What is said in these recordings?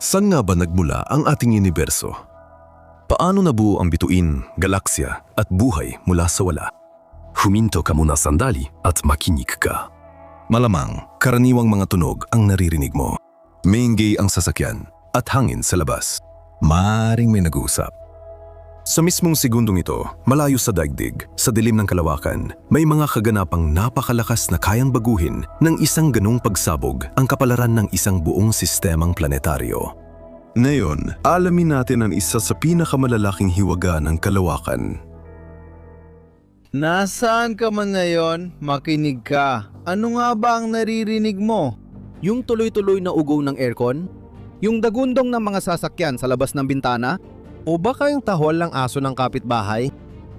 Saan nga ba nagmula ang ating universo? Paano nabuo ang bituin, galaksya at buhay mula sa wala? Huminto ka muna sandali at makinig ka. Malamang, karaniwang mga tunog ang naririnig mo. Maingay ang sasakyan at hangin sa labas. Maaring may nag-uusap. Sa mismong segundong ito, malayo sa daigdig, sa dilim ng kalawakan, may mga kaganapang napakalakas na kayang baguhin ng isang ganung pagsabog ang kapalaran ng isang buong sistemang planetaryo. Ngayon, alamin natin ang isa sa pinakamalalaking hiwaga ng kalawakan. Nasaan ka man ngayon, makinig ka. Ano nga ba ang naririnig mo? Yung tuloy-tuloy na ugong ng aircon? Yung dagundong ng mga sasakyan sa labas ng bintana? O baka yung tahol ng aso ng kapitbahay?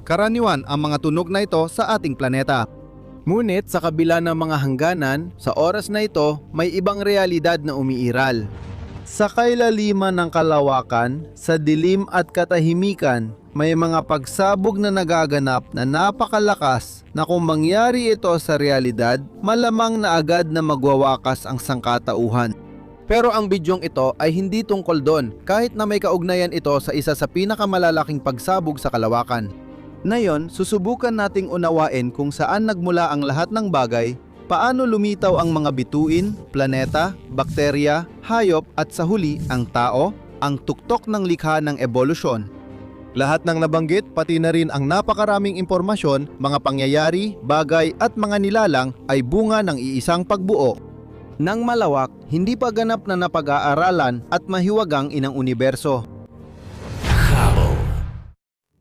Karaniwan ang mga tunog na ito sa ating planeta. Ngunit sa kabila ng mga hangganan, sa oras na ito, may ibang realidad na umiiral. Sa kailaliman ng kalawakan, sa dilim at katahimikan, may mga pagsabog na nagaganap na napakalakas na kung mangyari ito sa realidad, malamang na agad na magwawakas ang sangkatauhan. Pero ang bidyong ito ay hindi tungkol doon kahit na may kaugnayan ito sa isa sa pinakamalalaking pagsabog sa kalawakan. Ngayon, susubukan nating unawain kung saan nagmula ang lahat ng bagay, paano lumitaw ang mga bituin, planeta, bakterya, hayop at sa huli ang tao, ang tuktok ng likha ng ebolusyon. Lahat ng nabanggit, pati na rin ang napakaraming impormasyon, mga pangyayari, bagay at mga nilalang ay bunga ng iisang pagbuo. Nang malawak, hindi pa ganap na napag-aaralan at mahiwagang inang universo.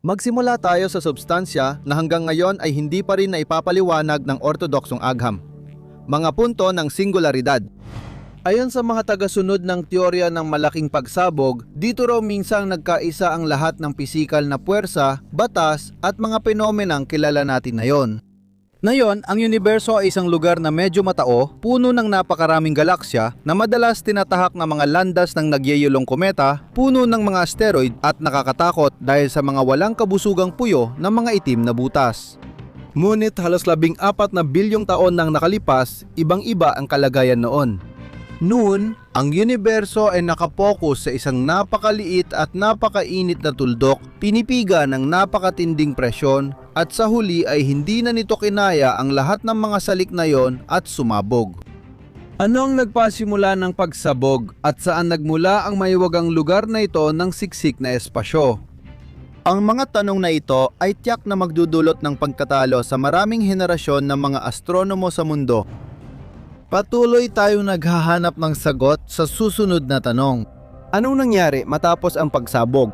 Magsimula tayo sa substansya na hanggang ngayon ay hindi pa rin naipapaliwanag ng ortodoksong agham. Mga punto ng singularidad. Ayon sa mga tagasunod ng teorya ng malaking pagsabog, dito raw minsang nagkaisa ang lahat ng pisikal na puwersa, batas at mga fenomenang kilala natin ngayon. Ngayon, ang universo ay isang lugar na medyo matao, puno ng napakaraming galaksya na madalas tinatahak ng mga landas ng nagyayulong kometa, puno ng mga asteroid at nakakatakot dahil sa mga walang kabusugang puyo ng mga itim na butas. Ngunit halos 14 na bilyong taon nang nakalipas, ibang-iba ang kalagayan noon. Noon, ang universo ay nakapokus sa isang napakaliit at napakainit na tuldok, pinipiga ng napakatinding presyon, at sa huli ay hindi na nito kinaya ang lahat ng mga salik na yon at sumabog. Ano ang nagpasimula ng pagsabog at saan nagmula ang mahiwagang lugar na ito ng siksik na espasyo? Ang mga tanong na ito ay tiyak na magdudulot ng pagkatalo sa maraming henerasyon ng mga astronomo sa mundo. Patuloy tayong naghahanap ng sagot sa susunod na tanong. Anong nangyari matapos ang pagsabog?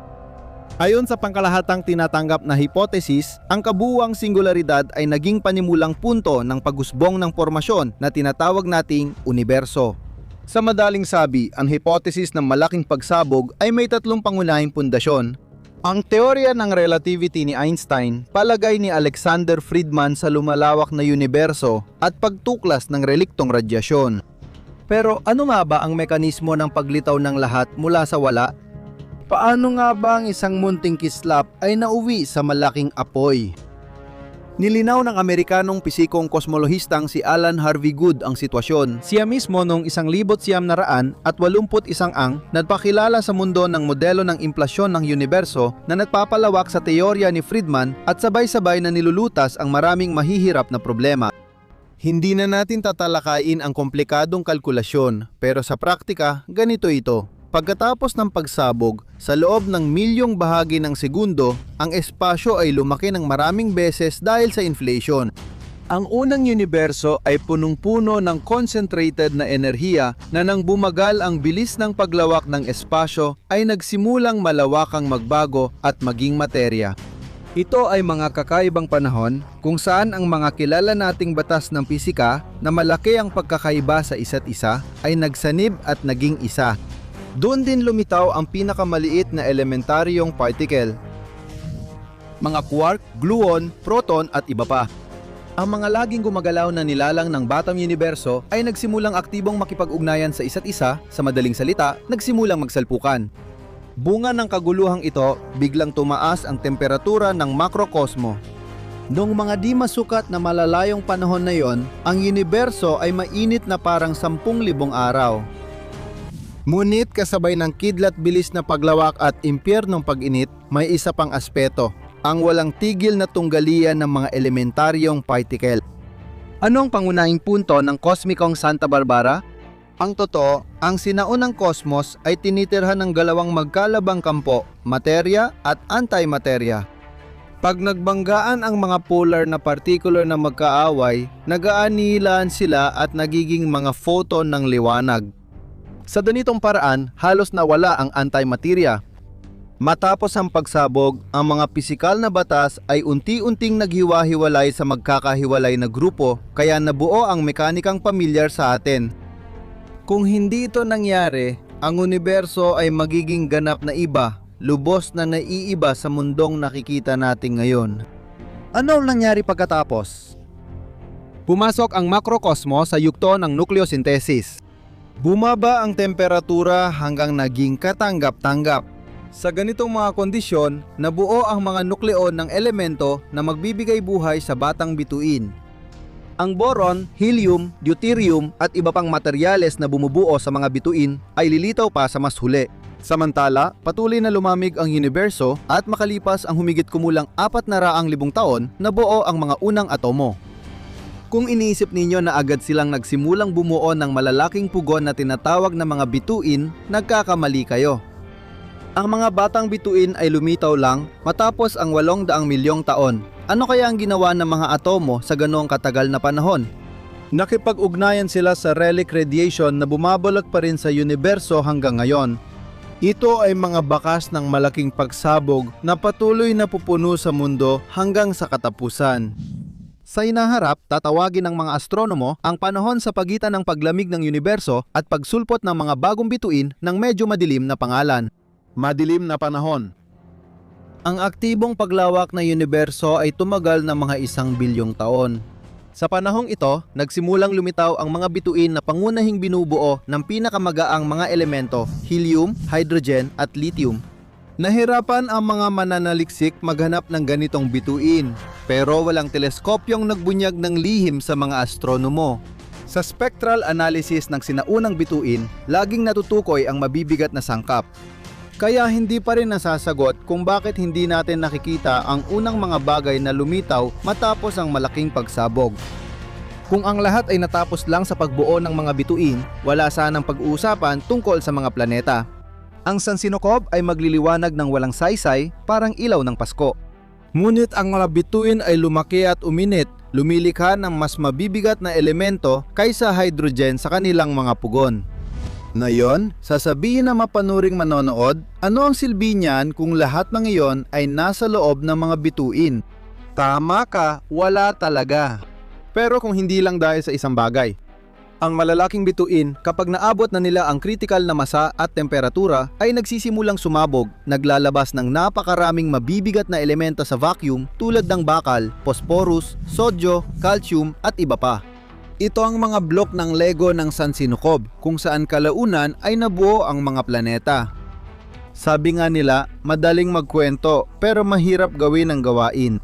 Ayon sa pangkalahatang tinatanggap na hipotesis, ang kabuuang singularidad ay naging panimulang punto ng pag-usbong ng formasyon na tinatawag nating universo. Sa madaling sabi, ang hipotesis ng malaking pagsabog ay may tatlong pangunahing pundasyon. Ang teorya ng relativity ni Einstein, palagay ni Alexander Friedman sa lumalawak na universo at pagtuklas ng reliktong radyasyon. Pero ano nga ba ang mekanismo ng paglitaw ng lahat mula sa wala? Paano nga ba ang isang munting kislap ay nauwi sa malaking apoy? Nilinaw ng Amerikanong pisikong kosmolohistang si Alan Harvey Good ang sitwasyon. Siya mismo noong 1981 ang nagpakilala sa mundo ng modelo ng implasyon ng universo na nagpapalawak sa teorya ni Friedman at sabay-sabay na nilulutas ang maraming mahihirap na problema. Hindi na natin tatalakayin ang komplikadong kalkulasyon, pero sa praktika, ganito ito. Pagkatapos ng pagsabog, sa loob ng milyong bahagi ng segundo, ang espasyo ay lumaki ng maraming beses dahil sa inflation. Ang unang universo ay punong-puno ng concentrated na enerhiya na nang bumagal ang bilis ng paglawak ng espasyo ay nagsimulang malawakang magbago at maging materya. Ito ay mga kakaibang panahon kung saan ang mga kilala nating batas ng pisika na malaki ang pagkakaiba sa isa't isa ay nagsanib at naging isa. Doon din lumitaw ang pinakamaliit na elementaryong particle, mga quark, gluon, proton at iba pa. Ang mga laging gumagalaw na nilalang ng batang universo ay nagsimulang aktibong makipag-ugnayan sa isa't isa, sa madaling salita, nagsimulang magsalpukan. Bunga ng kaguluhang ito, biglang tumaas ang temperatura ng makrokosmo. Noong mga di masukat na malalayong panahon na yon, ang universo ay mainit na parang 10,000 araw. Ngunit kasabay ng kidlat bilis na paglawak at impyernong pag-init, may isa pang aspeto, ang walang tigil na tunggalian ng mga elementaryong particle. Ano ang pangunahing punto ng kosmikong Santa Barbara? Ang totoo, ang sinaunang kosmos ay tinitirhan ng galawang magkalabang kampo, materya at antimaterya. Pag nagbanggaan ang mga polar na partikular na magkaaway, nag-aanihilaan sila at nagiging mga photon ng liwanag. Sa ganitong paraan, halos nawala ang antimaterya. Matapos ang pagsabog, ang mga pisikal na batas ay unti-unting naghiwa-hiwalay sa magkakahiwalay na grupo, kaya nabuo ang mekanikang pamilyar sa atin. Kung hindi ito nangyari, ang universo ay magiging ganap na iba, lubos na naiiba sa mundong nakikita natin ngayon. Ano ang nangyari pagkatapos? Pumasok ang makrokosmos sa yugto ng nucleosynthesis. Bumaba ang temperatura hanggang naging katanggap-tanggap. Sa ganitong mga kondisyon, nabuo ang mga nukleon ng elemento na magbibigay buhay sa batang bituin. Ang boron, helium, deuterium at iba pang materyales na bumubuo sa mga bituin ay lilitaw pa sa mas huli. Samantala, patuloy na lumamig ang universo at makalipas ang humigit kumulang 400,000 taon, nabuo ang mga unang atomo. Kung iniisip ninyo na agad silang nagsimulang bumuo ng malalaking pugon na tinatawag na mga bituin, nagkakamali kayo. Ang mga batang bituin ay lumitaw lang matapos ang 800 milyong taon. Ano kaya ang ginawa ng mga atomo sa ganoong katagal na panahon? Nakipag-ugnayan sila sa relic radiation na bumabalot pa rin sa universo hanggang ngayon. Ito ay mga bakas ng malaking pagsabog na patuloy na pupuno sa mundo hanggang sa katapusan. Sa inaharap, tatawagin ng mga astronomo ang panahon sa pagitan ng paglamig ng universo at pagsulpot ng mga bagong bituin ng medyo madilim na pangalan. Madilim na panahon. Ang aktibong paglawak na universo ay tumagal ng mga 1 bilyong taon. Sa panahong ito, nagsimulang lumitaw ang mga bituin na pangunahing binubuo ng pinakamagaang mga elemento, helium, hydrogen at lithium. Nahirapan ang mga mananaliksik maghanap ng ganitong bituin, pero walang teleskopyong nagbunyag ng lihim sa mga astronomo. Sa spectral analysis ng sinaunang bituin, laging natutukoy ang mabibigat na sangkap. Kaya hindi pa rin nasasagot kung bakit hindi natin nakikita ang unang mga bagay na lumitaw matapos ang malaking pagsabog. Kung ang lahat ay natapos lang sa pagbuo ng mga bituin, wala sanang pag-uusapan tungkol sa mga planeta. Ang Sansinukob ay magliliwanag ng walang saysay, parang ilaw ng Pasko. Ngunit ang mga bituin ay lumaki at uminit, lumilikha ng mas mabibigat na elemento kaysa hydrogen sa kanilang mga pugon. Ngayon, sasabihin na mapanuring manonood, ano ang silbi niyan kung lahat ng iyon ay nasa loob ng mga bituin? Tama ka, wala talaga. Pero kung hindi lang dahil sa isang bagay. Ang malalaking bituin, kapag naabot na nila ang critical na masa at temperatura, ay nagsisimulang sumabog, naglalabas ng napakaraming mabibigat na elemento sa vacuum tulad ng bakal, phosphorus, sodyo, calcium at iba pa. Ito ang mga blok ng Lego ng Sansinukob, kung saan kalaunan ay nabuo ang mga planeta. Sabi nga nila, madaling magkwento pero mahirap gawin ang gawain.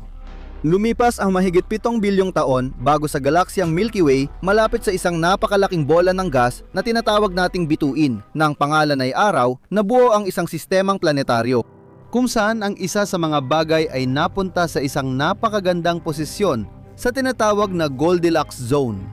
Lumipas ang mahigit 7 bilyong taon bago sa galaksyang Milky Way malapit sa isang napakalaking bola ng gas na tinatawag nating bituin na ang pangalan ay Araw, nabuo ang isang sistemang planetaryo kung saan ang isa sa mga bagay ay napunta sa isang napakagandang posisyon sa tinatawag na Goldilocks Zone.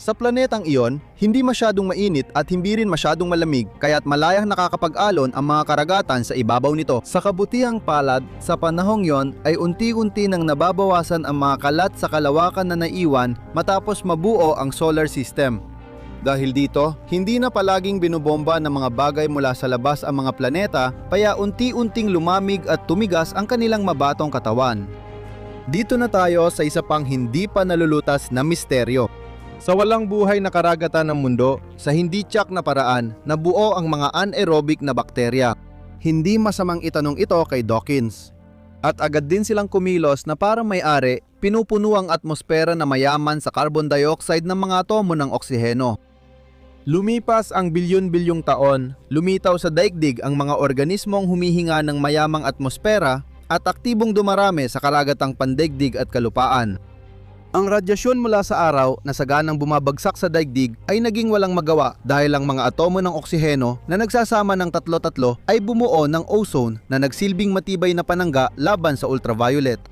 Sa planetang iyon, hindi masyadong mainit at hindi rin masyadong malamig kaya't malayang nakakapag-alon ang mga karagatan sa ibabaw nito. Sa kabutihang palad, sa panahong yon ay unti-unti nang nababawasan ang mga kalat sa kalawakan na naiwan matapos mabuo ang solar system. Dahil dito, hindi na palaging binubomba ng mga bagay mula sa labas ang mga planeta, kaya unti-unting lumamig at tumigas ang kanilang mabatong katawan. Dito na tayo sa isa pang hindi pa nalulutas na misteryo. Sa walang buhay na karagatan ng mundo, sa hindi tiyak na paraan, nabuo ang mga anaerobic na bakterya. Hindi masamang itanong ito kay Dawkins. At agad din silang kumilos na parang may-ari, pinupuno ang atmosfera na mayaman sa carbon dioxide ng mga atomo ng oksiheno. Lumipas ang bilyon-bilyong taon, lumitaw sa daigdig ang mga organismong humihinga ng mayamang atmosfera at aktibong dumarami sa karagatang pandaigdig at kalupaan. Ang radyasyon mula sa araw na saganang bumabagsak sa daigdig ay naging walang magawa dahil ang mga atomo ng oksiheno na nagsasama ng tatlo-tatlo ay bumuo ng ozone na nagsilbing matibay na panangga laban sa ultraviolet.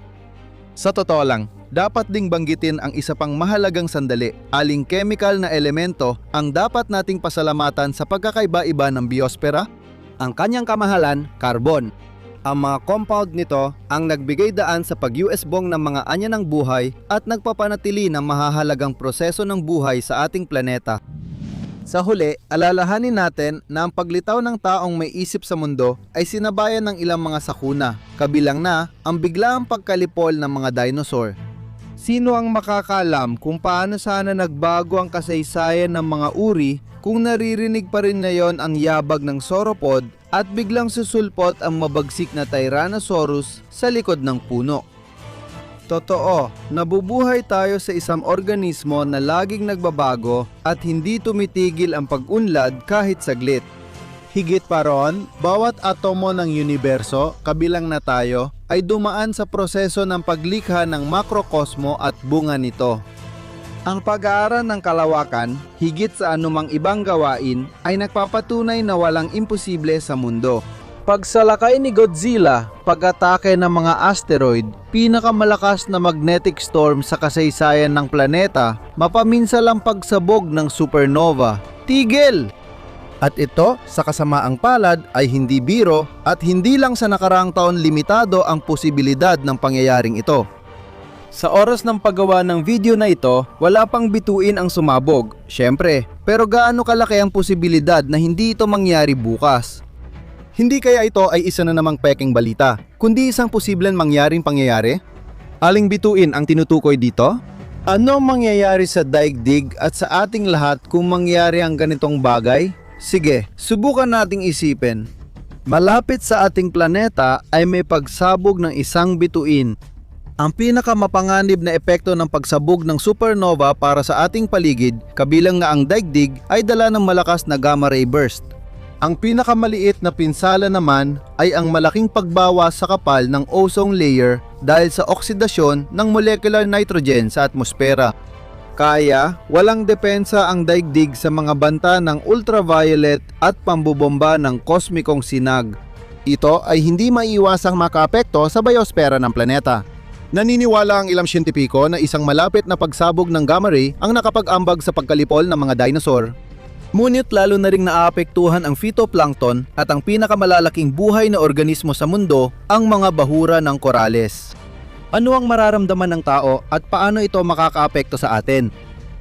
Sa totoo lang, dapat ding banggitin ang isa pang mahalagang sandali, aling chemical na elemento ang dapat nating pasalamatan sa pagkakaiba-iba ng biospera? Ang kanyang kamahalan, carbon. Ang mga compound nito ang nagbigay daan sa pag-USB ng mga anya ng buhay at nagpapanatili ng mahahalagang proseso ng buhay sa ating planeta. Sa huli, alalahanin natin na ang paglitaw ng taong may isip sa mundo ay sinabayan ng ilang mga sakuna, kabilang na ang biglaang pagkalipol ng mga dinosaur. Sino ang makakaalam kung paano sana nagbago ang kasaysayan ng mga uri kung naririnig pa rin ngayon ang yabag ng sauropod at biglang susulpot ang mabagsik na Tyrannosaurus sa likod ng puno. Totoo, nabubuhay tayo sa isang organismo na laging nagbabago at hindi tumitigil ang pag-unlad kahit saglit. Higit pa ron, bawat atomo ng universo, kabilang na tayo, ay dumaan sa proseso ng paglikha ng makrokosmo at bunga nito. Ang pag-aaral ng kalawakan, higit sa anumang ibang gawain, ay nagpapatunay na walang imposible sa mundo. Pagsalakay ni Godzilla, pag-atake ng mga asteroid, pinakamalakas na magnetic storm sa kasaysayan ng planeta, mapaminsalang pagsabog ng supernova. Tigil! At ito, sa kasamaang palad, ay hindi biro at hindi lang sa nakaraang taon limitado ang posibilidad ng pangyayaring ito. Sa oras ng paggawa ng video na ito, wala pang bituin ang sumabog, syempre, pero gaano kalaki ang posibilidad na hindi ito mangyari bukas? Hindi kaya ito ay isa na namang peking balita, kundi isang posibleng mangyaring pangyayari? Aling bituin ang tinutukoy dito? Ano mangyayari sa daigdig at sa ating lahat kung mangyari ang ganitong bagay? Sige, subukan nating isipin. Malapit sa ating planeta ay may pagsabog ng isang bituin. Ang pinakamapanganib na epekto ng pagsabog ng supernova para sa ating paligid, kabilang nga ang daigdig, ay dala ng malakas na gamma ray burst. Ang pinakamaliit na pinsala naman ay ang malaking pagbawas sa kapal ng ozone layer dahil sa oksidasyon ng molecular nitrogen sa atmosfera. Kaya, walang depensa ang daigdig sa mga banta ng ultraviolet at pambubomba ng kosmikong sinag. Ito ay hindi maiiwasang makaapekto sa biosfera ng planeta. Naniniwala ang ilang siyentipiko na isang malapit na pagsabog ng gamma ray ang nakapag-ambag sa pagkalipol ng mga dinosaur. Ngunit lalo na ring naapektuhan ang phytoplankton at ang pinakamalalaking buhay na organismo sa mundo, ang mga bahura ng korales. Ano ang mararamdaman ng tao at paano ito makakaapekto sa atin?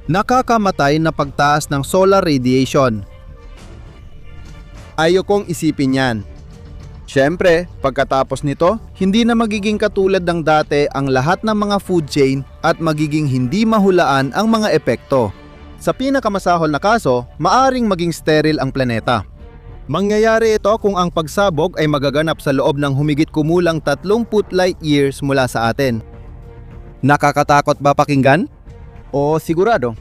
Nakakamatay na pagtaas ng solar radiation. Ayokong isipin yan. Siyempre, pagkatapos nito, hindi na magiging katulad ng dati ang lahat ng mga food chain at magiging hindi mahulaan ang mga epekto. Sa pinakamasahol na kaso, maaring maging sterile ang planeta. Mangyayari ito kung ang pagsabog ay magaganap sa loob ng humigit kumulang 30 light years mula sa atin. Nakakatakot ba pakinggan? O sigurado?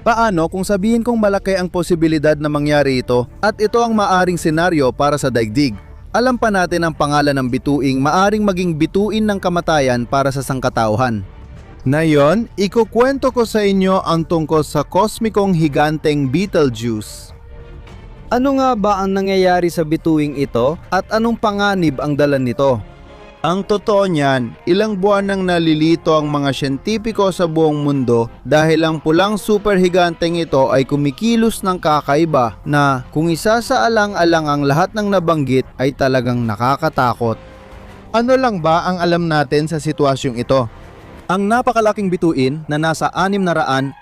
Paano kung sabihin kong malaki ang posibilidad na mangyari ito at ito ang maaring senaryo para sa daigdig? Alam pa natin ang pangalan ng bituing maaring maging bituin ng kamatayan para sa sangkatauhan. Ngayon, ikukwento ko sa inyo ang tungkol sa kosmikong higanteng Betelgeuse. Ano nga ba ang nangyayari sa bituing ito at anong panganib ang dala nito? Ang totoo niyan, ilang buwan nang nalilito ang mga siyentipiko sa buong mundo dahil ang pulang superhiganteng ito ay kumikilos ng kakaiba na kung isasaalang-alang ang lahat ng nabanggit ay talagang nakakatakot. Ano lang ba ang alam natin sa sitwasyong ito? Ang napakalaking bituin na nasa 650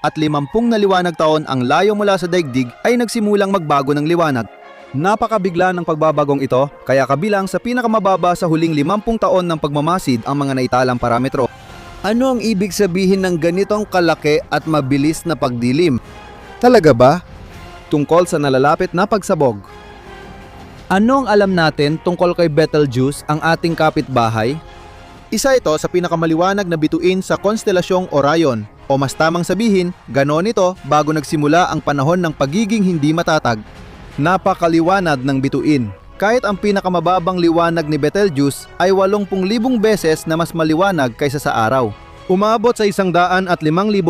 na liwanag taon ang layo mula sa daigdig ay nagsimulang magbago ng liwanag. Napakabigla ng pagbabagong ito, kaya kabilang sa pinakamababa sa huling 50 taon ng pagmamasid ang mga naitalang parametro. Ano ang ibig sabihin ng ganitong kalaki at mabilis na pagdilim? Talaga ba? Tungkol sa nalalapit na pagsabog. Ano ang alam natin tungkol kay Betelgeuse, ang ating kapitbahay? Isa ito sa pinakamaliwanag na bituin sa konstelasyong Orion, o mas tamang sabihin, ganon ito bago nagsimula ang panahon ng pagiging hindi matatag. Napakaliwanag ng bituin. Kahit ang pinakamababang liwanag ni Betelgeuse ay 80,000 beses na mas maliwanag kaysa sa araw. Umabot sa 105,000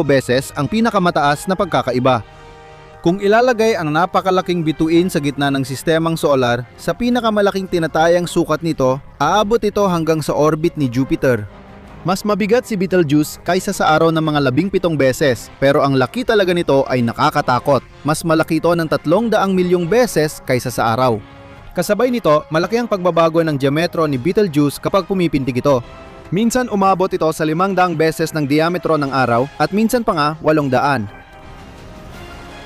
beses ang pinakamataas na pagkakaiba. Kung ilalagay ang napakalaking bituin sa gitna ng sistemang solar, sa pinakamalaking tinatayang sukat nito, aabot ito hanggang sa orbit ni Jupiter. Mas mabigat si Betelgeuse kaysa sa araw ng mga 17 beses, pero ang laki talaga nito ay nakakatakot. Mas malaki ito ng 300 milyong beses kaysa sa araw. Kasabay nito, malaki ang pagbabago ng diametro ni Betelgeuse kapag pumipintig ito. Minsan umabot ito sa 500 beses ng diametro ng araw at minsan pa nga 800.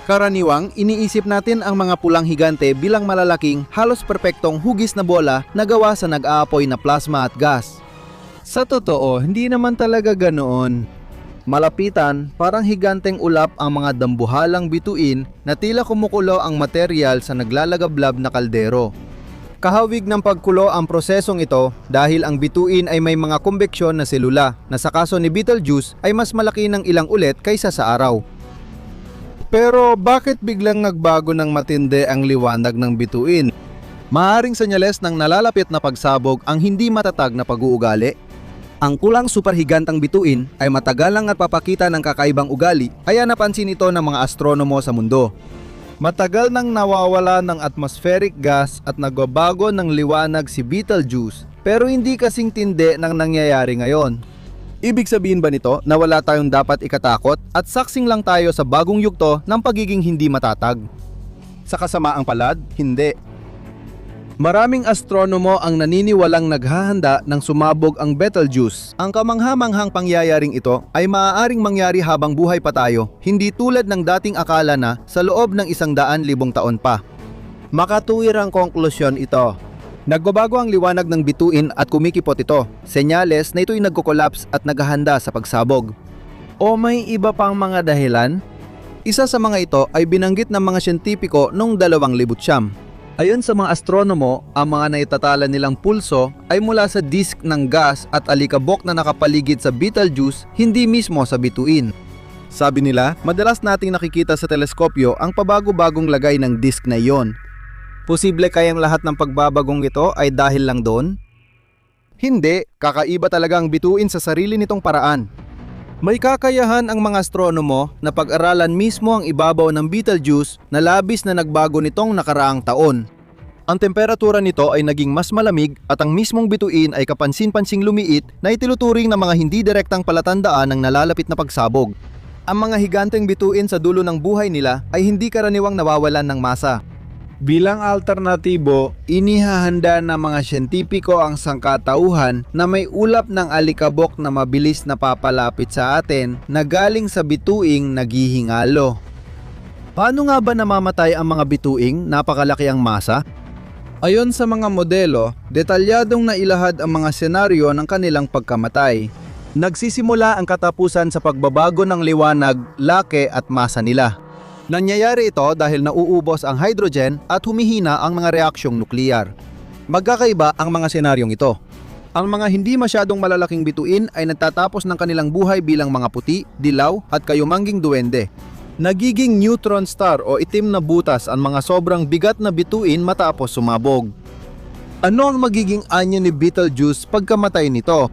Karaniwang, iniisip natin ang mga pulang higante bilang malalaking, halos perpektong hugis na bola na gawa sa nag-aapoy na plasma at gas. Sa totoo, hindi naman talaga ganoon. Malapitan, parang higanteng ulap ang mga dambuhalang bituin na tila kumukulo ang material sa naglalagablab na kaldero. Kahawig ng pagkulo ang prosesong ito dahil ang bituin ay may mga kumbeksyon na selula na sa kaso ni Betelgeuse ay mas malaki ng ilang ulit kaysa sa araw. Pero bakit biglang nagbago ng matindi ang liwanag ng bituin? Maaring senyales ng nalalapit na pagsabog ang hindi matatag na pag-uugali. Ang kulang superhigantang bituin ay matagalang at papakita ng kakaibang ugali, kaya napansin ito ng mga astronomo sa mundo. Matagal nang nawawala ng atmospheric gas at nagbabago ng liwanag si Betelgeuse, pero hindi kasing tindi ng nangyayari ngayon. Ibig sabihin ba nito na wala tayong dapat ikatakot at saksing lang tayo sa bagong yugto ng pagiging hindi matatag? Sa kasamaang palad, hindi. Maraming astronomo ang naniniwalang naghahanda ng sumabog ang Betelgeuse. Ang kamangha-manghang pangyayaring ito ay maaaring mangyari habang buhay pa tayo, hindi tulad ng dating akala na sa loob ng 100,000 taon pa. Makatuwirang konklusyon ito. Nagbabago ang liwanag ng bituin at kumikipot ito, senyales na ito'y nagko-collapse at naghahanda sa pagsabog. O may iba pang mga dahilan? Isa sa mga ito ay binanggit ng mga siyentipiko noong 2009. Ayon sa mga astronomo, ang mga naitatala nilang pulso ay mula sa disk ng gas at alikabok na nakapaligid sa Betelgeuse, hindi mismo sa bituin. Sabi nila, madalas nating nakikita sa teleskopyo ang pabago-bagong lagay ng disk na iyon. Posible kayang lahat ng pagbabagong ito ay dahil lang doon? Hindi, kakaiba talaga ang bituin sa sarili nitong paraan. May kakayahan ang mga astronomo na pag-aralan mismo ang ibabaw ng Betelgeuse na labis na nagbago nitong nakaraang taon. Ang temperatura nito ay naging mas malamig at ang mismong bituin ay kapansin-pansing lumiit na itinuturing ng mga hindi direktang palatandaan ng nalalapit na pagsabog. Ang mga higanteng bituin sa dulo ng buhay nila ay hindi karaniwang nawawalan ng masa. Bilang alternatibo, inihahanda ng mga siyentipiko ang sangkatauhan na may ulap ng alikabok na mabilis na papalapit sa atin na galing sa bituing naghihingalo. Paano nga ba namamatay ang mga bituing napakalaki ang masa? Ayon sa mga modelo, detalyadong nailahad ang mga senaryo ng kanilang pagkamatay. Nagsisimula ang katapusan sa pagbabago ng liwanag, laki at masa nila. Nangyayari ito dahil nauubos ang hydrogen at humihina ang mga reaksyong nukleyar. Magkakaiba ang mga senaryong ito. Ang mga hindi masyadong malalaking bituin ay nagtatapos ng kanilang buhay bilang mga puti, dilaw at kayumangging duwende. Nagiging neutron star o itim na butas ang mga sobrang bigat na bituin matapos sumabog. Ano ang magiging anyo ni Betelgeuse pagkamatay nito?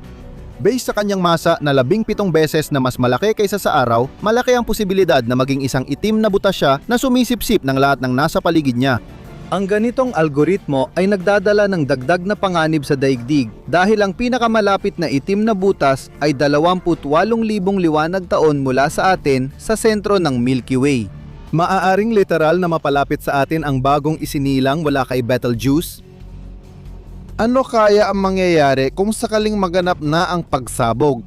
Based sa kanyang masa na 17 beses na mas malaki kaysa sa araw, malaki ang posibilidad na maging isang itim na butas siya na sumisipsip ng lahat ng nasa paligid niya. Ang ganitong algoritmo ay nagdadala ng dagdag na panganib sa daigdig dahil ang pinakamalapit na itim na butas ay 28,000 liwanag taon mula sa atin sa sentro ng Milky Way. Maaaring literal na mapalapit sa atin ang bagong isinilang mula kay Betelgeuse. Ano kaya ang mangyayari kung sakaling maganap na ang pagsabog?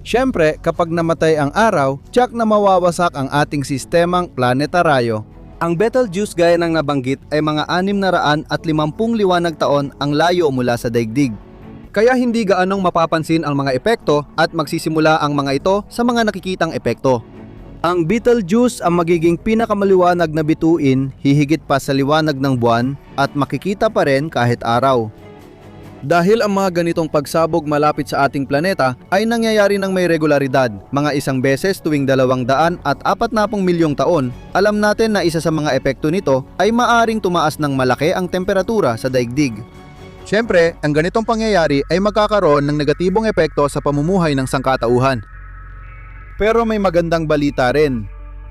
Siyempre, kapag namatay ang araw, tiyak na mawawasak ang ating sistemang planetaryo. Ang Betelgeuse gaya ng nabanggit ay mga 650 liwanag taon ang layo mula sa daigdig. Kaya hindi gaanong mapapansin ang mga epekto at magsisimula ang mga ito sa mga nakikitang epekto. Ang Betelgeuse ang magiging pinakamaliwanag na bituin, hihigit pa sa liwanag ng buwan at makikita pa rin kahit araw. Dahil ang mga ganitong pagsabog malapit sa ating planeta ay nangyayari ng may regularidad, mga 1 beses tuwing 240 milyong taon, alam natin na isa sa mga epekto nito ay maaring tumaas ng malaki ang temperatura sa daigdig. Siyempre, ang ganitong pangyayari ay magkakaroon ng negatibong epekto sa pamumuhay ng sangkatauhan. Pero may magandang balita rin.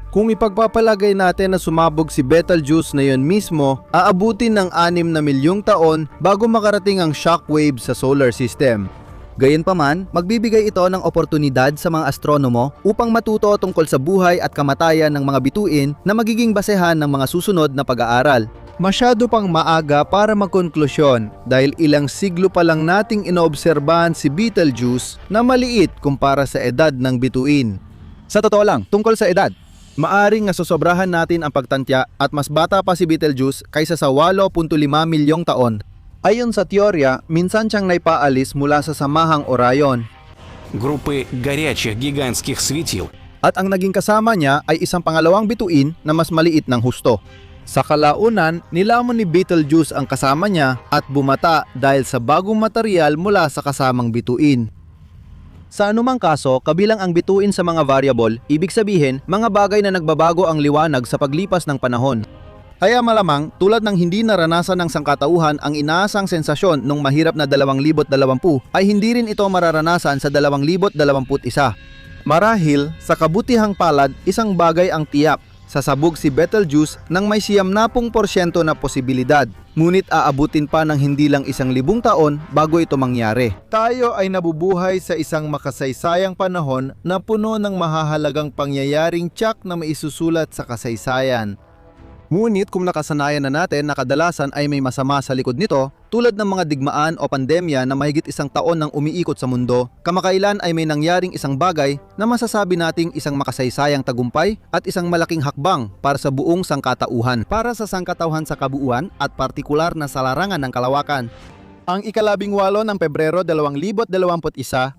Kung ipagpapalagay natin na sumabog si Betelgeuse na yon mismo, aabutin ng 6 na milyong taon bago makarating ang shockwave sa solar system. Gayunpaman, magbibigay ito ng oportunidad sa mga astronomo upang matuto tungkol sa buhay at kamatayan ng mga bituin na magiging basehan ng mga susunod na pag-aaral. Masyado pang maaga para magkonklusyon dahil ilang siglo pa lang nating inoobserbahan si Betelgeuse na maliit kumpara sa edad ng bituin. Sa totoo lang, tungkol sa edad, maaring nasosobrahan natin ang pagtantya at mas bata pa si Betelgeuse kaysa sa 8.5 milyong taon. Ayon sa teorya, minsan siyang naipaalis mula sa samahang Orion. Группы горячих гигантских светил. At ang naging kasama niya ay isang pangalawang bituin na mas maliit ng husto. Sa kalaunan, nilamon ni Betelgeuse ang kasama niya at bumata dahil sa bagong material mula sa kasamang bituin. Sa anumang kaso, kabilang ang bituin sa mga variable, ibig sabihin, mga bagay na nagbabago ang liwanag sa paglipas ng panahon. Kaya malamang, tulad ng hindi naranasan ng sangkatauhan ang inaasang sensasyon nung mahirap na 2020, ay hindi rin ito mararanasan sa 2021. Marahil, sa kabutihang palad, isang bagay ang tiyak. Sasabog si Betelgeuse ng may 90% na posibilidad. Ngunit aabutin pa ng hindi lang 1,000 taon bago ito mangyari. Tayo ay nabubuhay sa isang makasaysayang panahon na puno ng mahahalagang pangyayaring tiyak na maisusulat sa kasaysayan. Ngunit kung nakasanayan na natin na kadalasan ay may masama sa likod nito, tulad ng mga digmaan o pandemya na mahigit 1 taon nang umiikot sa mundo, kamakailan ay may nangyaring isang bagay na masasabi nating isang makasaysayang tagumpay at isang malaking hakbang para sa buong sangkatauhan. Para sa sangkatauhan sa kabuuan at partikular na sa larangan ng kalawakan. Ang ika-18 ng Pebrero 2021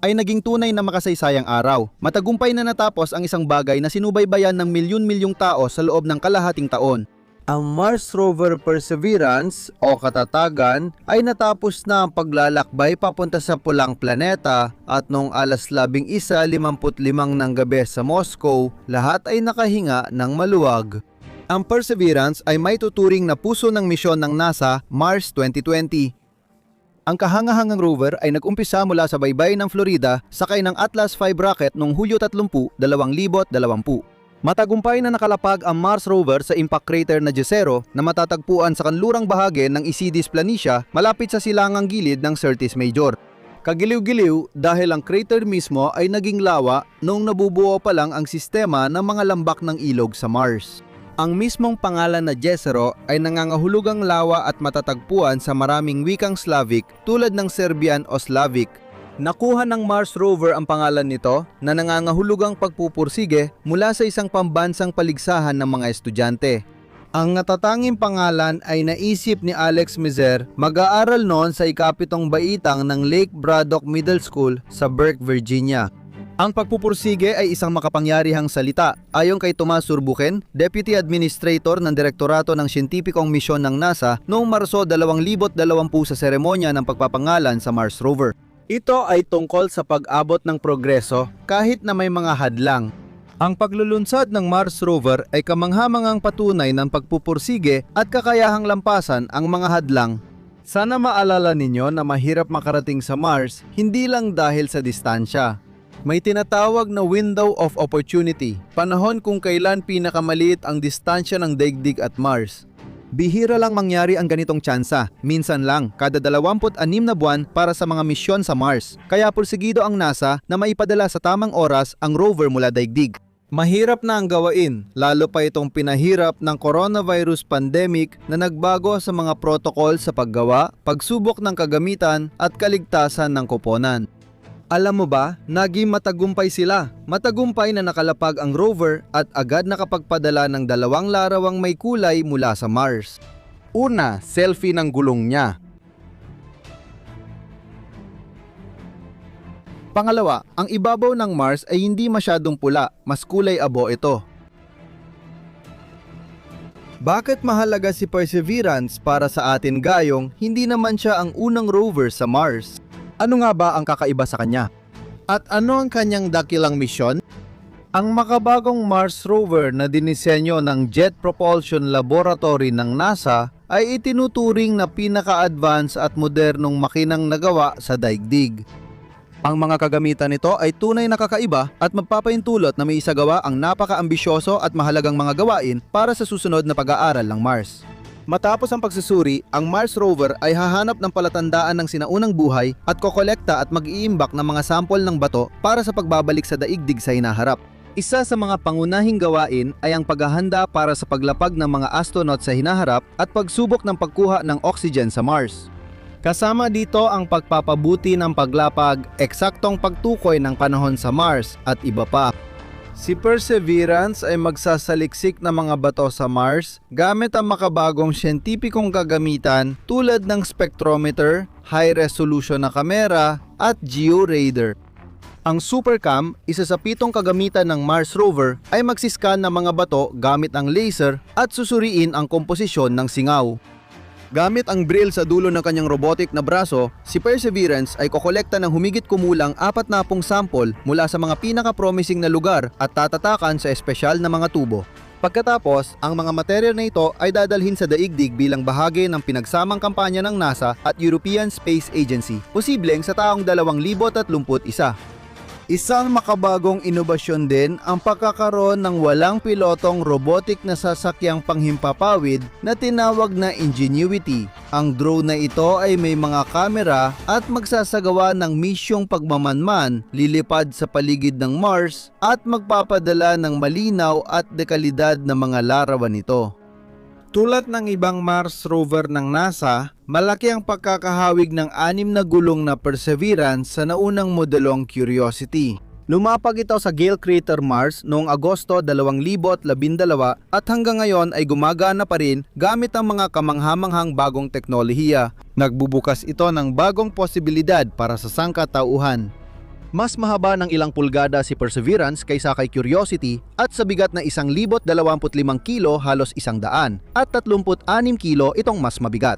ay naging tunay na makasaysayang araw. Matagumpay na natapos ang isang bagay na sinubaybayan ng milyon-milyong tao sa loob ng kalahating taon. Ang Mars Rover Perseverance o katatagan ay natapos na ang paglalakbay papunta sa pulang planeta at noong alas 11:55 ng gabi sa Moscow, lahat ay nakahinga ng maluwag. Ang Perseverance ay may tuturing na puso ng misyon ng NASA Mars 2020. Ang kahangahangang rover ay nag-umpisa mula sa baybay ng Florida sakay ng Atlas V rocket noong Hulyo 30, 2020. Matagumpay na nakalapag ang Mars rover sa impact crater na Jezero na matatagpuan sa kanlurang bahagi ng Isidis Planitia malapit sa silangang gilid ng Syrtis Major. Kagiliw-giliw dahil ang crater mismo ay naging lawa noong nabubuo pa lang ang sistema ng mga lambak ng ilog sa Mars. Ang mismong pangalan na Jezero ay nangangahulugang lawa at matatagpuan sa maraming wikang Slavic tulad ng Serbian o Slavic. Nakuha ng Mars rover ang pangalan nito na nangangahulugang pagpupursige mula sa isang pambansang paligsahan ng mga estudyante. Ang natatanging pangalan ay naisip ni Alex Mizer, mag-aaral noon sa ikapitong baitang ng Lake Braddock Middle School sa Burke, Virginia. Ang pagpupursige ay isang makapangyarihang salita ayon kay Tomas Surbuken, Deputy Administrator ng Direktorato ng Siyentipikong Misyon ng NASA noong Marso 2020 sa seremonya ng pagpapangalan sa Mars rover. Ito ay tungkol sa pag-abot ng progreso kahit na may mga hadlang. Ang paglulunsad ng Mars rover ay kamanghamangang patunay ng pagpupursige at kakayahang lampasan ang mga hadlang. Sana maalala ninyo na mahirap makarating sa Mars hindi lang dahil sa distansya. May tinatawag na window of opportunity, panahon kung kailan pinakamaliit ang distansya ng daigdig at Mars. Bihira lang mangyari ang ganitong tsansa, minsan lang, kada 26 na buwan para sa mga misyon sa Mars. Kaya pursigido ang NASA na maipadala sa tamang oras ang rover mula daigdig. Mahirap na ang gawain, lalo pa itong pinahirap ng coronavirus pandemic na nagbago sa mga protocol sa paggawa, pagsubok ng kagamitan at kaligtasan ng koponan. Alam mo ba, naging matagumpay sila. Matagumpay na nakalapag ang rover at agad nakapagpadala ng 2 larawang may kulay mula sa Mars. Una, selfie ng gulong niya. Pangalawa, ang ibabaw ng Mars ay hindi masyadong pula, mas kulay abo ito. Bakit mahalaga si Perseverance para sa atin gayong hindi naman siya ang unang rover sa Mars? Ano nga ba ang kakaiba sa kanya? At ano ang kanyang dakilang misyon? Ang makabagong Mars rover na dinisenyo ng Jet Propulsion Laboratory ng NASA ay itinuturing na pinaka-advance at modernong makinang nagawa sa daigdig. Ang mga kagamitan nito ay tunay na kakaiba at magpapaintulot na may isagawa ang napaka-ambisyoso at mahalagang mga gawain para sa susunod na pag-aaral ng Mars. Matapos ang pagsusuri, ang Mars rover ay hahanap ng palatandaan ng sinaunang buhay at kokolekta at mag-iimbak ng mga sampol ng bato para sa pagbabalik sa daigdig sa hinaharap. Isa sa mga pangunahing gawain ay ang paghahanda para sa paglapag ng mga astronaut sa hinaharap at pagsubok ng pagkuha ng oxygen sa Mars. Kasama dito ang pagpapabuti ng paglapag, eksaktong pagtukoy ng panahon sa Mars at iba pa. Si Perseverance ay magsasaliksik ng mga bato sa Mars gamit ang makabagong siyentipikong gagamitan tulad ng spectrometer, high-resolution na kamera at georadar. Ang SuperCam, isa sa 7 kagamitan ng Mars rover, ay magsiscan ng mga bato gamit ang laser at susuriin ang komposisyon ng singaw. Gamit ang drill sa dulo ng kanyang robotic na braso, si Perseverance ay kokolekta ng humigit kumulang 40 sample mula sa mga pinaka-promising na lugar at tatatakan sa espesyal na mga tubo. Pagkatapos, ang mga material na ito ay dadalhin sa daigdig bilang bahagi ng pinagsamang kampanya ng NASA at European Space Agency, posibleng sa taong 2031. Isang makabagong inobasyon din ang pagkakaroon ng walang pilotong robotic na sasakyang panghimpapawid na tinawag na Ingenuity. Ang drone na ito ay may mga kamera at magsasagawa ng misyong pagmamanman, lilipad sa paligid ng Mars at magpapadala ng malinaw at dekalidad na mga larawan nito. Tulad ng ibang Mars rover ng NASA, malaki ang pagkakahawig ng 6 na gulong na Perseverance sa naunang modelong Curiosity. Lumapag ito sa Gale Crater Mars noong Agosto 2012 at hanggang ngayon ay gumagana pa rin gamit ang mga kamanghamanghang bagong teknolohiya. Nagbubukas ito ng bagong posibilidad para sa sangkatauhan. Mas mahaba ng ilang pulgada si Perseverance kaysa kay Curiosity at sa bigat na 1,025 kilo halos 100 at 36 kilo itong mas mabigat.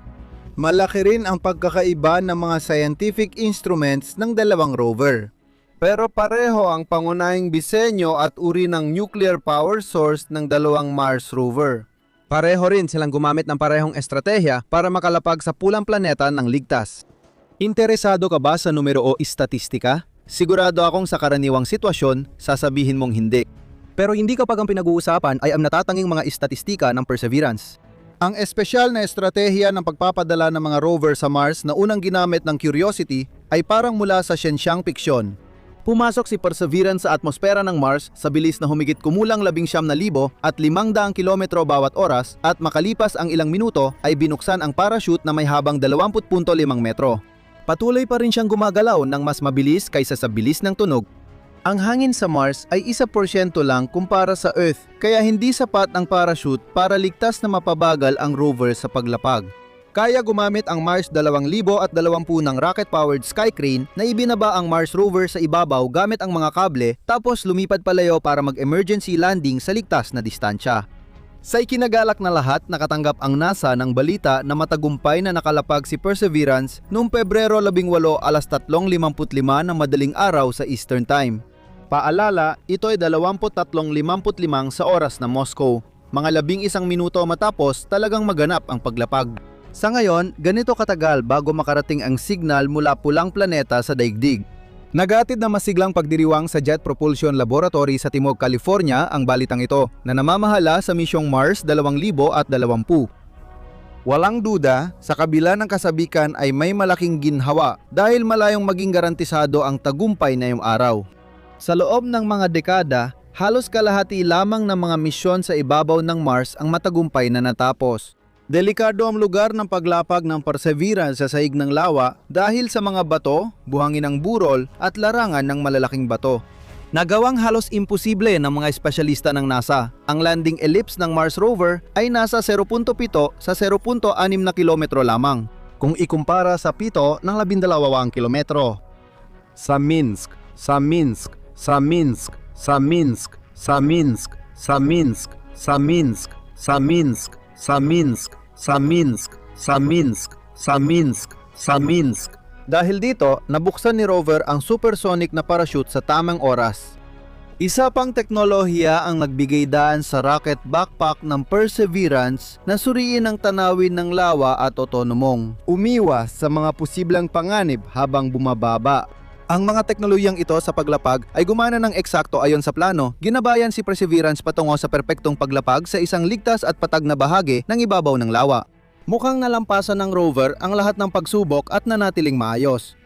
Malaki rin ang pagkakaiba ng mga scientific instruments ng dalawang rover. Pero pareho ang pangunahing disenyo at uri ng nuclear power source ng dalawang Mars rover. Pareho rin silang gumamit ng parehong estratehiya para makalapag sa pulang planeta ng ligtas. Interesado ka ba sa numero o istatistika? Sigurado akong sa karaniwang sitwasyon, sasabihin mong hindi. Pero hindi kapag ang pinag-uusapan ay ang natatanging mga istatistika ng Perseverance. Ang espesyal na estratehiya ng pagpapadala ng mga rover sa Mars na unang ginamit ng Curiosity ay parang mula sa siyensyang piksyon. Pumasok si Perseverance sa atmosfera ng Mars sa bilis na humigit kumulang 19,000 at 500 kilometro bawat oras at makalipas ang ilang minuto ay binuksan ang parachute na may habang 20.5 metro. Patuloy pa rin siyang gumagalaw ng mas mabilis kaysa sa bilis ng tunog. Ang hangin sa Mars ay 1% lang kumpara sa Earth, kaya hindi sapat ang parachute para ligtas na mapabagal ang rover sa paglapag. Kaya gumamit ang Mars 2020 ng rocket-powered Skycrane na ibinaba ang Mars rover sa ibabaw gamit ang mga kable tapos lumipad palayo para mag-emergency landing sa ligtas na distansya. Sa ikinagalak na lahat, nakatanggap ang NASA ng balita na matagumpay na nakalapag si Perseverance noong Pebrero 18 alas 3:55 ng madaling araw sa Eastern Time. Paalala, ito ay 23:55 sa oras ng Moscow. Mga 11 minuto matapos talagang maganap ang paglapag. Sa ngayon, ganito katagal bago makarating ang signal mula pulang planeta sa daigdig. Nagatid na masiglang pagdiriwang sa Jet Propulsion Laboratory sa Timog, California ang balitang ito na namamahala sa misyong Mars 2020. Walang duda, sa kabila ng kasabikan ay may malaking ginhawa dahil malayong maging garantisado ang tagumpay na yung araw. Sa loob ng mga dekada, halos kalahati lamang ng mga misyon sa ibabaw ng Mars ang matagumpay na natapos. Delikado ang lugar ng paglapag ng Perseverance sa sahig ng lawa dahil sa mga bato, buhangin ng burol at larangan ng malalaking bato. Nagawang halos imposible ng mga espesyalista ng NASA. Ang landing ellipse ng Mars rover ay nasa 0.7 sa 0.6 na kilometro lamang, kung ikumpara sa 7 ng 12 kilometro. Sa Minsk, sa Minsk, sa Minsk, sa Minsk, sa Minsk, sa Minsk, sa Minsk, sa Minsk, sa Minsk, sa Minsk, sa Minsk, sa Minsk, sa Minsk. Dahil dito, nabuksan ni rover ang supersonic na parachute sa tamang oras. Isa pang teknolohiya ang nagbigay daan sa rocket backpack ng Perseverance na suriin ang tanawin ng lawa at otonomong umiwas sa mga posibleng panganib habang bumababa. Ang mga teknolohiyang ito sa paglapag ay gumana ng eksakto ayon sa plano. Ginabayan si Perseverance patungo sa perpektong paglapag sa isang ligtas at patag na bahagi ng ibabaw ng lawa. Mukhang nalampasan ng rover ang lahat ng pagsubok at nanatiling maayos.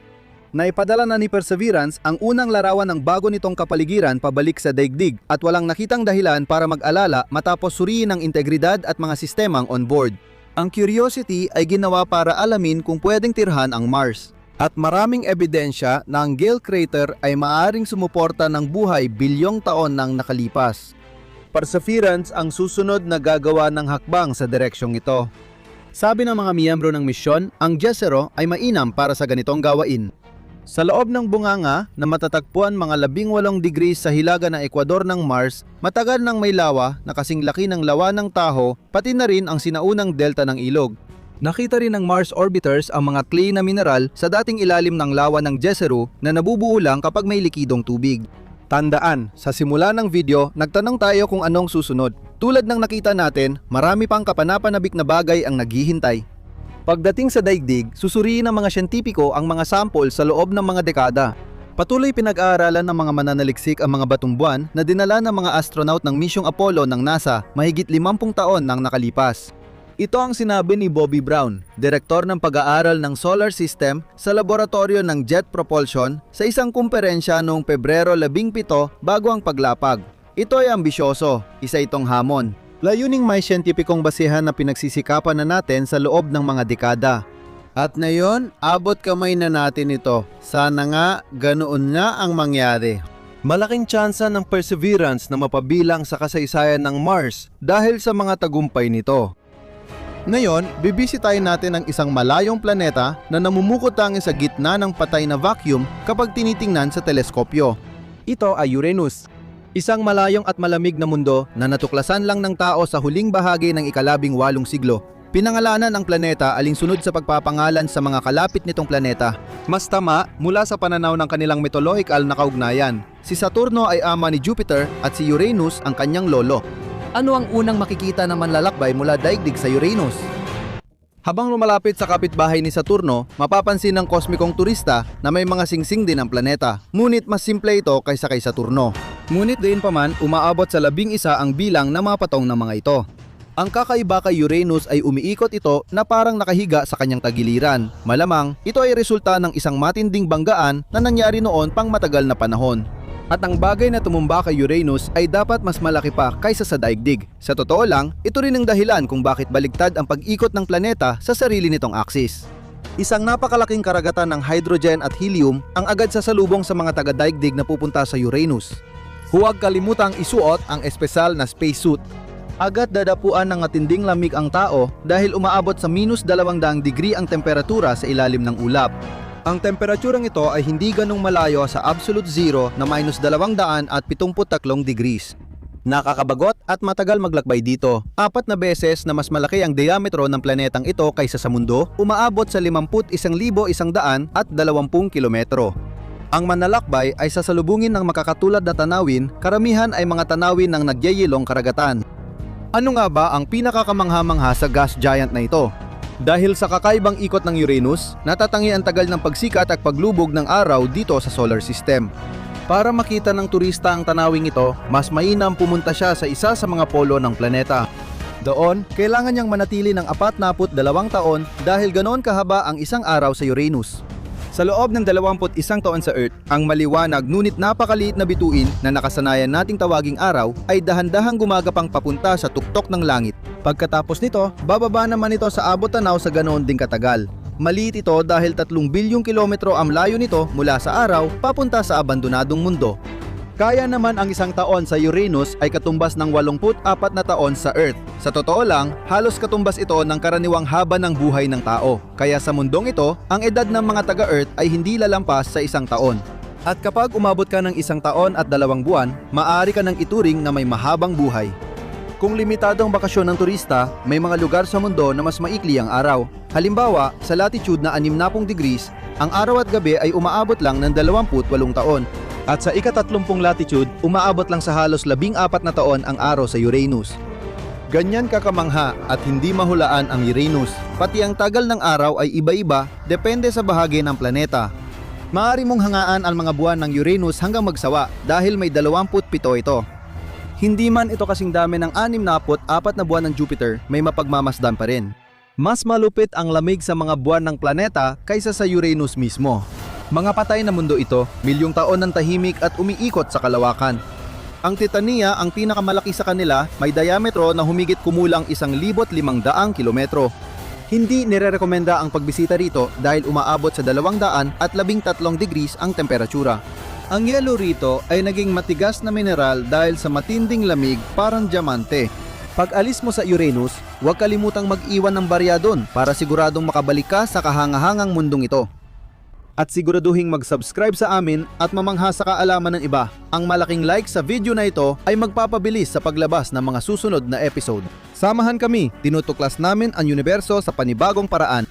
Naipadala na ni Perseverance ang unang larawan ng bago nitong kapaligiran pabalik sa daigdig at walang nakitang dahilan para mag-alala matapos suriin ang integridad at mga sistemang on-board. Ang Curiosity ay ginawa para alamin kung pwedeng tirhan ang Mars. At maraming ebidensya na ang Gale Crater ay maaaring sumuporta ng buhay bilyong taon nang nakalipas. Perseverance ang susunod na gagawa ng hakbang sa direksyong ito. Sabi ng mga miyembro ng misyon, ang Jezero ay mainam para sa ganitong gawain. Sa loob ng bunganga na matatagpuan mga 18 degrees sa hilaga ng Ekwador ng Mars, matagal nang may lawa na kasing laki ng lawa ng Tahoe, pati na rin ang sinaunang delta ng ilog. Nakita rin ng Mars orbiters ang mga clay na mineral sa dating ilalim ng lawa ng Jezero na nabubuo lang kapag may likidong tubig. Tandaan, sa simula ng video, nagtanong tayo kung anong susunod. Tulad ng nakita natin, marami pang kapanapanabik na bagay ang naghihintay. Pagdating sa daigdig, susuriin ng mga siyentipiko ang mga sample sa loob ng mga dekada. Patuloy pinag-aaralan ng mga mananaliksik ang mga batong buwan na dinala ng mga astronaut ng misyong Apollo ng NASA mahigit 50 taon nang nakalipas. Ito ang sinabi ni Bobby Brown, direktor ng pag-aaral ng Solar System sa laboratorio ng Jet Propulsion sa isang kumperensya noong Pebrero 17 bago ang paglapag. Ito ay ambisyoso, isa itong hamon. Layuning may siyentipikong basihan na pinagsisikapan na natin sa loob ng mga dekada. At ngayon, abot kamay na natin ito. Sana nga ganoon nga ang mangyari. Malaking tsansa ng Perseverance na mapabilang sa kasaysayan ng Mars dahil sa mga tagumpay nito. Ngayon, bibisitahin natin ang isang malayong planeta na namumukot tanging sa gitna ng patay na vacuum kapag tinitingnan sa teleskopyo. Ito ay Uranus, isang malayong at malamig na mundo na natuklasan lang ng tao sa huling bahagi ng ika-18 siglo. Pinangalanan ang planeta alinsunod sa pagpapangalan sa mga kalapit nitong planeta. Mas tama mula sa pananaw ng kanilang mythological na kaugnayan. Si Saturno ay ama ni Jupiter at si Uranus ang kanyang lolo. Ano ang unang makikita na manlalakbay mula daigdig sa Uranus? Habang lumalapit sa kapitbahay ni Saturno, mapapansin ng kosmikong turista na may mga singsing din ang planeta. Ngunit mas simple ito kaysa kay Saturno. Ngunit din pa man, umaabot sa 11 ang bilang ng mga patong ng mga ito. Ang kakaiba kay Uranus ay umiikot ito na parang nakahiga sa kanyang tagiliran. Malamang, ito ay resulta ng isang matinding banggaan na nangyari noon pang matagal na panahon. At ang bagay na tumumba kay Uranus ay dapat mas malaki pa kaysa sa daigdig. Sa totoo lang, ito rin ang dahilan kung bakit baligtad ang pag-ikot ng planeta sa sarili nitong aksis. Isang napakalaking karagatan ng hydrogen at helium ang agad sasalubong sa mga taga-daigdig na pupunta sa Uranus. Huwag kalimutang isuot ang espesyal na spacesuit. Agad dadapuan ng matinding lamig ang tao dahil umaabot sa -200 degree ang temperatura sa ilalim ng ulap. Ang temperaturang ito ay hindi ganong malayo sa absolute zero na -273 degrees. Nakakabagot at matagal maglakbay dito. 4 na beses na mas malaki ang diametro ng planetang ito kaysa sa mundo, umaabot sa 51,120 kilometro. Ang manlalakbay ay sasalubungin ng makakatulad na tanawin, karamihan ay mga tanawin ng nagyayilong karagatan. Ano nga ba ang pinakakamangha-mangha sa gas giant na ito? Dahil sa kakaibang ikot ng Uranus, natatangi ang tagal ng pagsikat at paglubog ng araw dito sa solar system. Para makita ng turista ang tanawing ito, mas mainam pumunta siya sa isa sa mga polo ng planeta. Doon, kailangan niyang manatili ng 42 taon dahil ganoon kahaba ang isang araw sa Uranus. Sa loob ng 21 taon sa Earth, ang maliwanag ngunit napakaliit na bituin na nakasanayan nating tawaging araw ay dahan-dahang gumagapang papunta sa tuktok ng langit. Pagkatapos nito, bababa naman ito sa abot tanaw sa ganoon ding katagal. Maliit ito dahil 3 bilyong kilometro ang layo nito mula sa araw papunta sa abandonadong mundo. Kaya naman ang isang taon sa Uranus ay katumbas ng 84 na taon sa Earth. Sa totoo lang, halos katumbas ito ng karaniwang haba ng buhay ng tao. Kaya sa mundong ito, ang edad ng mga taga-Earth ay hindi lalampas sa 1 taon. At kapag umabot ka ng 1 taon at 2 buwan, maaari ka ng ituring na may mahabang buhay. Kung limitado ang bakasyon ng turista, may mga lugar sa mundo na mas maikli ang araw. Halimbawa, sa latitude na 60 degrees, ang araw at gabi ay umaabot lang ng 28 taon. At sa ika-30 latitude, umaabot lang sa halos 14 na taon ang araw sa Uranus. Ganyan kakamangha at hindi mahulaan ang Uranus. Pati ang tagal ng araw ay iba-iba, depende sa bahagi ng planeta. Maaari mong hangaan ang mga buwan ng Uranus hanggang magsawa dahil may 27 ito. Hindi man ito kasing dami ng 64 na buwan ng Jupiter, may mapagmamasdan pa rin. Mas malupit ang lamig sa mga buwan ng planeta kaysa sa Uranus mismo. Mga patay na mundo ito, milyong taon ng tahimik at umiikot sa kalawakan. Ang Titania, ang pinakamalaki sa kanila, may diametro na humigit kumulang 1,500 kilometro. Hindi nirerekomenda ang pagbisita rito dahil umaabot sa 213 degrees ang temperatura. Ang yelo rito ay naging matigas na mineral dahil sa matinding lamig parang diamante. Pag alis mo sa Uranus, huwag kalimutang mag-iwan ng barya doon para siguradong makabalik ka sa kahangahangang mundong ito. At siguraduhing mag-subscribe sa amin at mamangha sa kaalaman ng iba. Ang malaking like sa video na ito ay magpapabilis sa paglabas ng mga susunod na episode. Samahan kami, tinutuklas namin ang universo sa panibagong paraan.